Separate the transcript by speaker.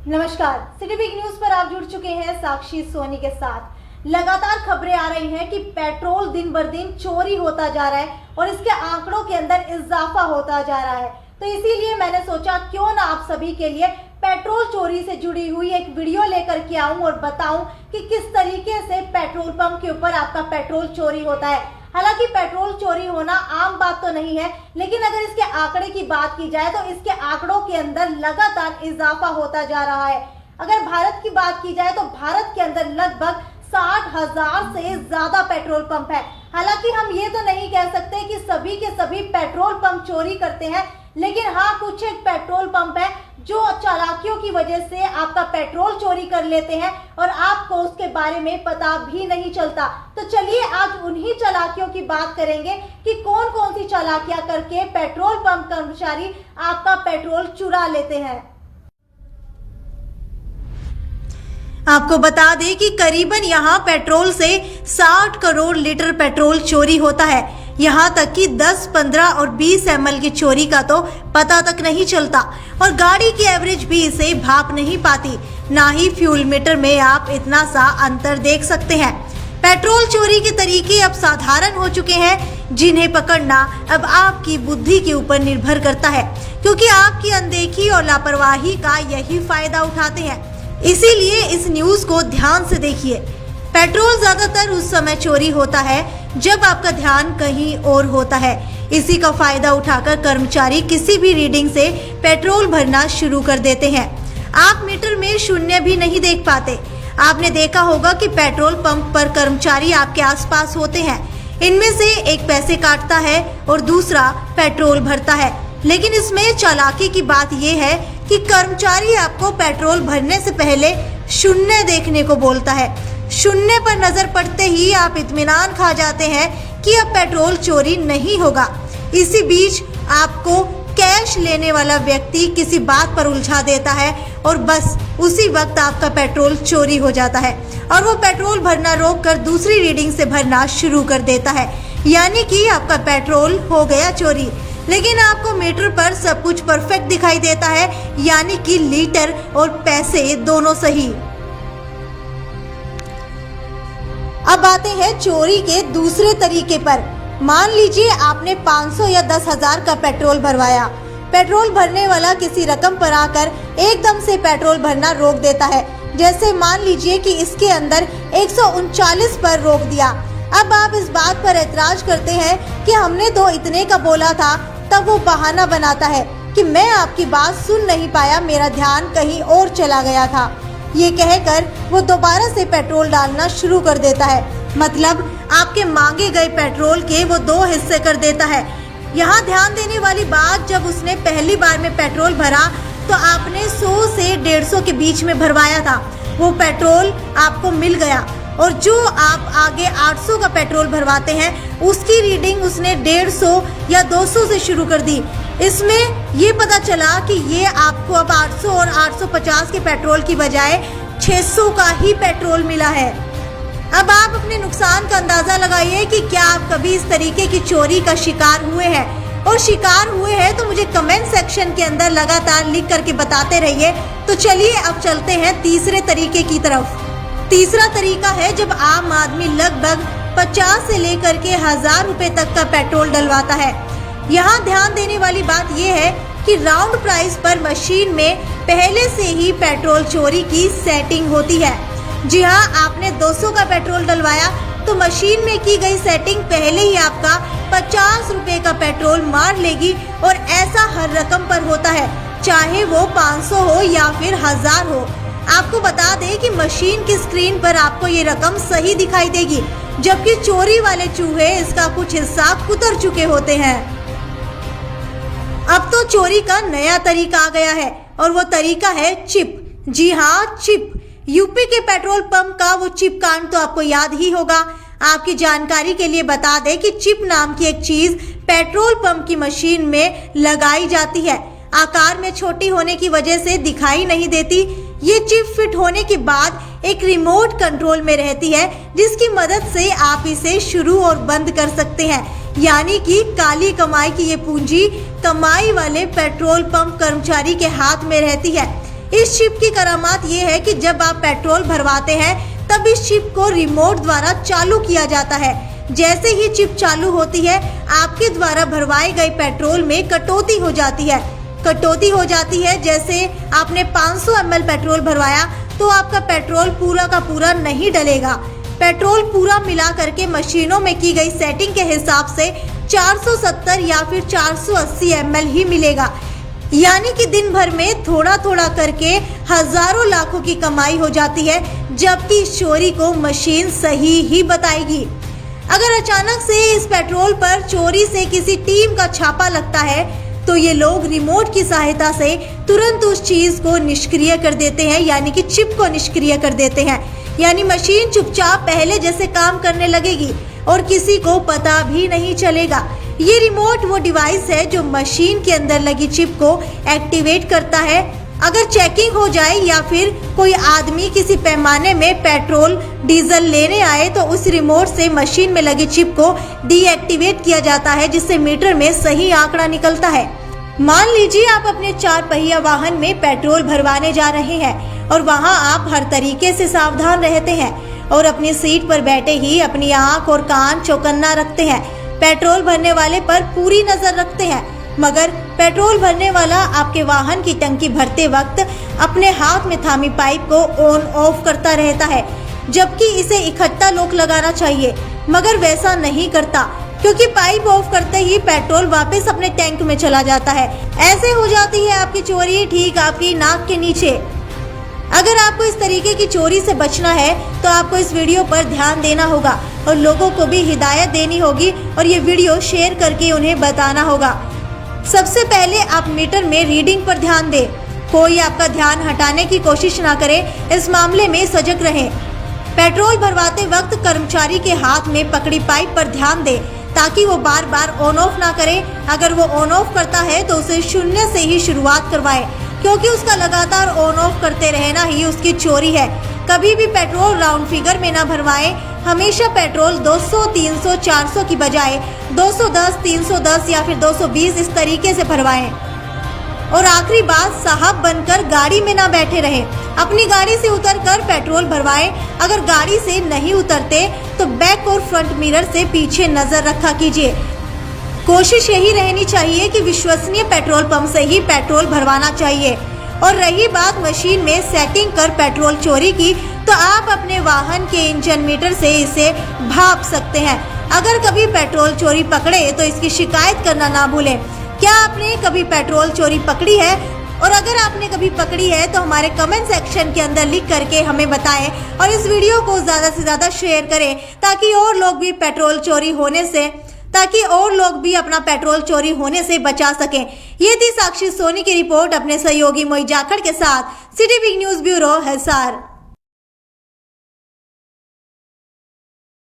Speaker 1: नमस्कार, city big news पर आप जुड़ चुके हैं साक्षी सोनी के साथ। लगातार खबरें आ रही हैं कि पेट्रोल दिन बर दिन चोरी होता जा रहा है और इसके आंकड़ों के अंदर इजाफा होता जा रहा है। तो इसीलिए मैंने सोचा क्यों ना आप सभी के लिए पेट्रोल चोरी से जुड़ी हुई एक वीडियो लेकर के आऊं और बताऊं कि किस तरीके से पेट्रोल पंप के ऊपर आपका पेट्रोल चोरी होता है। हालांकि पेट्रोल चोरी होना आम बात तो नहीं है, लेकिन अगर इसके आंकड़े की बात की जाए तो इसके आंकड़ों के अंदर लगातार इजाफा होता जा रहा है। अगर भारत की बात की जाए तो भारत के अंदर लगभग 60,000 से ज्यादा पेट्रोल पंप है। हालांकि हम ये तो नहीं कह सकते कि सभी के सभी पेट्रोल पंप चोरी करते हैं, लेकिन हाँ, कुछ एक पेट्रोल पंप है जो चालाकियों की वजह से आपका पेट्रोल चोरी कर लेते हैं और आपको उसके बारे में पता भी नहीं चलता। तो चलिए आज उन्हीं चालाकियों की बात करेंगे कि कौन कौन सी चालाकियां करके पेट्रोल पंप कर्मचारी आपका पेट्रोल चुरा लेते हैं। आपको बता दें कि करीबन यहाँ पेट्रोल से 60 करोड़ लीटर पेट्रोल चोरी होता है। यहाँ तक कि 10, 15 और 20 ml की चोरी का तो पता तक नहीं चलता और गाड़ी की एवरेज भी इसे भाप नहीं पाती। ना ही फ्यूल मीटर में आप इतना सा अंतर देख सकते हैं। पेट्रोल चोरी के तरीके अब साधारण हो चुके हैं, जिन्हें पकड़ना अब आपकी बुद्धि के ऊपर निर्भर करता है, क्योंकि आपकी अनदेखी और लापरवाही का यही फायदा उठाते हैं। इसीलिए इस न्यूज को ध्यान से देखिए। पेट्रोल ज्यादातर उस समय चोरी होता है जब आपका ध्यान कहीं और होता है। इसी का फायदा उठाकर कर्मचारी किसी भी रीडिंग से पेट्रोल भरना शुरू कर देते हैं। आप मीटर में शून्य भी नहीं देख पाते। आपने देखा होगा कि पेट्रोल पंप पर कर्मचारी आपके आसपास होते हैं। इनमें से एक पैसे काटता है और दूसरा पेट्रोल भरता है। लेकिन इसमें चालाकी की बात यह है कि कर्मचारी आपको पेट्रोल भरने से पहले शून्य देखने को बोलता है। शून्य पर नजर पड़ते ही आप इत्मीनान खा जाते हैं कि अब पेट्रोल चोरी नहीं होगा। इसी बीच आपको कैश लेने वाला व्यक्ति किसी बात पर उलझा देता है और बस उसी वक्त आपका पेट्रोल चोरी हो जाता है और वो पेट्रोल भरना रोककर दूसरी रीडिंग से भरना शुरू कर देता है। यानी कि आपका पेट्रोल हो गया चोरी। लेकिन आपको मीटर पर सब कुछ परफेक्ट दिखाई देता है, यानी कि लीटर और पैसे दोनों सही। अब आते हैं चोरी के दूसरे तरीके पर। मान लीजिए आपने 500 या 10,000 का पेट्रोल भरवाया। पेट्रोल भरने वाला किसी रकम पर आकर एकदम से पेट्रोल भरना रोक देता है। जैसे मान लीजिए कि इसके अंदर 139 पर रोक दिया। अब आप इस बात पर एतराज करते हैं कि हमने तो इतने का बोला था। तब वो बहाना बनाता है कि मैं आपकी बात सुन नहीं पाया, मेरा ध्यान कहीं और चला गया था। ये कहकर वो दोबारा से पेट्रोल डालना शुरू कर देता है। मतलब आपके मांगे गए पेट्रोल के वो 2 हिस्से कर देता है। यहाँ ध्यान देने वाली बात, जब उसने पहली बार में पेट्रोल भरा तो आपने 100 से 150 के बीच में भरवाया था। वो पेट्रोल आपको मिल गया और जो आप आगे 800 का पेट्रोल भरवाते हैं उसकी रीडिंग उसने 150 या 200 से शुरू कर दी। इसमें ये पता चला कि ये आपको अब 800 और 850 के पेट्रोल की बजाय 600 का ही पेट्रोल मिला है। अब आप अपने नुकसान का अंदाजा लगाइए कि क्या आप कभी इस तरीके की चोरी का शिकार हुए हैं, और शिकार हुए हैं तो मुझे कमेंट सेक्शन के अंदर लगातार लिख करके बताते रहिए। तो चलिए अब चलते हैं तीसरे तरीके की तरफ। तीसरा तरीका है जब आम आदमी लगभग 50 से लेकर के 1000 रुपए तक का पेट्रोल डलवाता है। यहाँ ध्यान देने वाली बात यह है कि राउंड प्राइस पर मशीन में पहले से ही पेट्रोल चोरी की सेटिंग होती है। जी हाँ, आपने 200 का पेट्रोल डलवाया तो मशीन में की गई सेटिंग पहले ही आपका 50 रुपए का पेट्रोल मार लेगी, और ऐसा हर रकम पर होता है, चाहे वो 500 हो या फिर 1000 हो। आपको बता दें कि मशीन की स्क्रीन पर आपको ये रकम सही दिखाई देगी, जबकि चोरी वाले चूहे इसका कुछ हिस्सा कुतर चुके होते हैं। अब तो चोरी का नया तरीका आ गया है और वो तरीका है चिप। जी हाँ, चिप। यूपी के पेट्रोल पंप का वो चिप कांड तो आपको याद ही होगा। आपकी जानकारी के लिए बता दें कि चिप नाम की एक चीज पेट्रोल पंप की मशीन में लगाई जाती है। आकार में छोटी होने की वजह से दिखाई नहीं देती। ये चिप फिट होने के बाद एक रिमोट कंट्रोल में रहती है, जिसकी मदद से आप इसे शुरू और बंद कर सकते हैं। यानी कि काली कमाई की ये पूंजी कमाई वाले पेट्रोल पंप कर्मचारी के हाथ में रहती है। इस चिप की करामात ये है कि जब आप पेट्रोल भरवाते हैं तब इस चिप को रिमोट द्वारा चालू किया जाता है। जैसे ही चिप चालू होती है, आपके द्वारा भरवाए गए पेट्रोल में कटौती हो जाती है। कटौती हो जाती है, जैसे आपने 500 ml पेट्रोल भरवाया तो आपका पेट्रोल पूरा का पूरा नहीं डलेगा। पेट्रोल पूरा मिला करके मशीनों में की गई सेटिंग के हिसाब से 470 या फिर 480 ml ही मिलेगा। यानी कि दिन भर में थोड़ा थोड़ा करके हजारों लाखों की कमाई हो जाती है, जबकि इस चोरी को मशीन सही ही बताएगी। अगर अचानक से इस पेट्रोल पर चोरी से किसी टीम का छापा लगता है तो ये लोग रिमोट की सहायता से तुरंत उस चीज को निष्क्रिय कर देते हैं, यानी कि चिप को निष्क्रिय कर देते हैं। यानी मशीन चुपचाप पहले जैसे काम करने लगेगी और किसी को पता भी नहीं चलेगा। ये रिमोट वो डिवाइस है जो मशीन के अंदर लगी चिप को एक्टिवेट करता है। अगर चेकिंग हो जाए या फिर कोई आदमी किसी पैमाने में पेट्रोल डीजल लेने आए तो उस रिमोट से मशीन में लगी चिप को डीएक्टिवेट किया जाता है, जिससे मीटर में सही आंकड़ा निकलता है। मान लीजिए आप अपने 4 पहिया वाहन में पेट्रोल भरवाने जा रहे हैं और वहां आप हर तरीके से सावधान रहते हैं और अपनी सीट पर बैठे ही अपनी आंख और कान चौकन्ना रखते हैं। पेट्रोल भरने वाले पर पूरी नजर रखते हैं, मगर पेट्रोल भरने वाला आपके वाहन की टंकी भरते वक्त अपने हाथ में थामी पाइप को ऑन ऑफ करता रहता है, जबकि इसे इकट्ठा लॉक लगाना चाहिए, मगर वैसा नहीं करता क्योंकि पाइप ऑफ करते ही पेट्रोल वापस अपने टैंक में चला जाता है। ऐसे हो जाती है आपकी चोरी ठीक आपकी नाक के नीचे। अगर आपको इस तरीके की चोरी से बचना है तो आपको इस वीडियो पर ध्यान देना होगा और लोगों को भी हिदायत देनी होगी और ये वीडियो शेयर करके उन्हें बताना होगा। सबसे पहले आप मीटर में रीडिंग पर ध्यान दें। कोई आपका ध्यान हटाने की कोशिश ना करे, इस मामले में सजग रहें। पेट्रोल भरवाते वक्त कर्मचारी के हाथ में पकड़ी पाइप पर ध्यान दें ताकि वो बार बार ऑन ऑफ ना करे। अगर वो ऑन ऑफ करता है तो उसे शून्य से ही शुरुआत करवाएं, क्योंकि उसका लगातार ऑन ऑफ करते रहना ही उसकी चोरी है। कभी भी पेट्रोल राउंड फिगर में ना भरवाएं। हमेशा पेट्रोल 200, 300, 400 की बजाय 210, 310 या फिर 220 इस तरीके से भरवाएं। और आखिरी बात, साहब बनकर गाड़ी में ना बैठे रहें। अपनी गाड़ी से उतरकर पेट्रोल भरवाएं। अगर गाड़ी से नहीं उतरते तो बैक और फ्रंट मिरर से पीछे नजर रखा कीजिए। कोशिश यही रहनी चाहिए कि विश्वसनीय पेट्रोल पंप से ही पेट्रोल भरवाना चाहिए। और रही बात मशीन में सेटिंग कर पेट्रोल चोरी की, तो आप अपने वाहन के इंजन मीटर से इसे भाप सकते हैं। अगर कभी पेट्रोल चोरी पकड़े तो इसकी शिकायत करना ना भूलें। क्या आपने कभी पेट्रोल चोरी पकड़ी है? और अगर आपने कभी पकड़ी है तो हमारे कमेंट सेक्शन के अंदर लिख करके हमें बताएं और इस वीडियो को ज़्यादा से ज़्यादा शेयर करें ताकि और लोग भी अपना पेट्रोल चोरी होने से बचा सकें। ये थी साक्षी सोनी की रिपोर्ट अपने सहयोगी मोई जाखड़ के साथ। City big news bureau Hisar.